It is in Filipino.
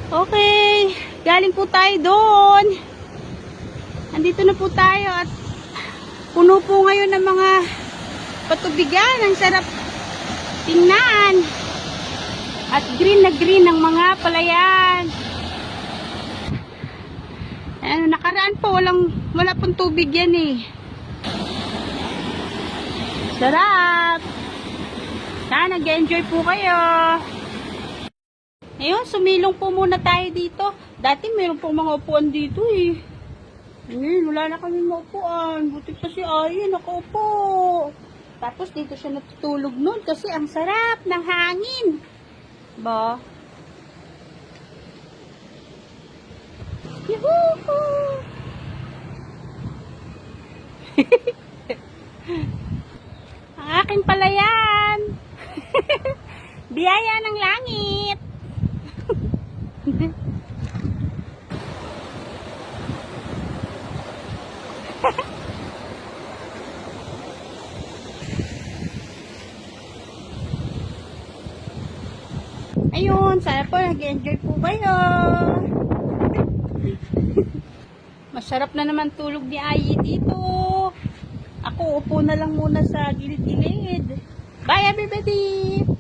Okay, galing po tayo doon. Andito na po tayo at puno po ngayon ng mga patubigan. Ang sarap tingnan. At green na green ang mga palayan. Nakaraan po, wala pong tubig yan eh. Sarap! Sana nag-enjoy po kayo. Ngayon, sumilong po muna tayo dito. Dati mayroon po mga upuan dito eh. Ngayon, wala na kami maupuan. Buti pa si Ayan, nakaupo. Tapos dito siya natutulog nun kasi ang sarap ng hangin. Ba? Yuhuu! Ang aking palayan. Biyaya ng langit. Ayun, sana po nag-enjoy po kayo. Masarap na naman tulog ni Ayi dito. Ako upo na lang muna sa gilid-gilid. Bye everybody!